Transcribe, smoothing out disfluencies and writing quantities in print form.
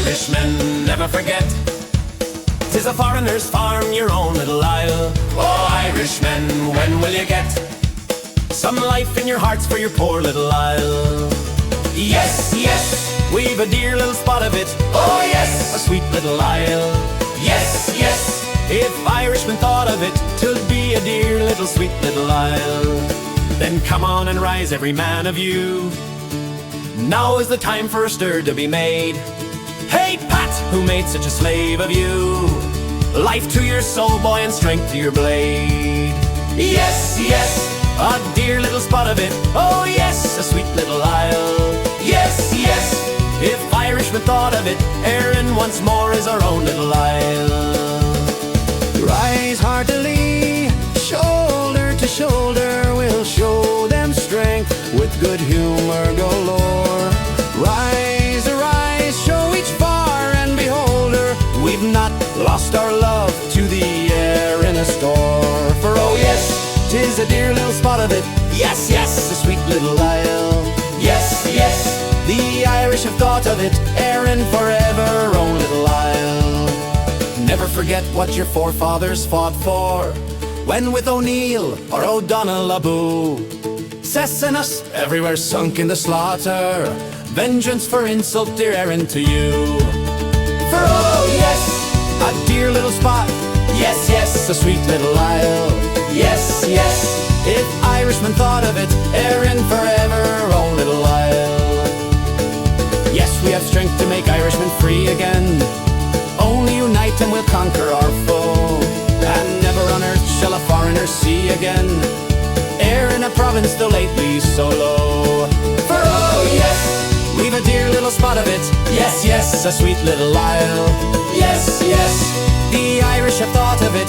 Irishmen, never forget, 'tis a foreigner's farm, your own little isle. Oh, Irishmen, when will you get some life in your hearts for your poor little isle? Yes, yes, we've a dear little spot of it. Oh yes, a sweet little isle. Yes, yes, if Irishmen thought of it, 'twould be a dear little sweet little isle. Then come on and rise, every man of you. Now is the time for a stir to be made. Hey Pat, who made such a slave of you? Life to your soul, boy, and strength to your blade. Yes, yes, a dear little spot of it. Oh yes, a sweet little isle. Yes, yes, if Irishmen thought of it, Erin once more is our own little isle. Rise heartily, shoulder to shoulder, we'll show them strength with good humor galore. Rise, arise, show each far and beholder, we've not lost our love to the air in a store. For oh yes, 'tis a dear little spot of it. Yes, yes, a sweet little isle. Yes, yes, the Irish have thought of it, Erin forever, own little isle. Never forget what your forefathers fought for, when with O'Neill or O'Donnell Aboo. Cessanus everywhere sunk in the slaughter, vengeance for insult, dear Erin, to you. For oh yes, a dear little spot. Yes, yes, a sweet little isle. Yes, yes, if Irishmen thought of it, Erin forever, own little isle. Yes, we have strength to make Irishmen free again. Only unite and we'll conquer our foe, and never on earth shall a foreigner see again Erin, a province though lately so low. For oh yes, we've a dear little spot of it. Yes, yes, a sweet little isle. Yes, yes, the Irish have thought of it,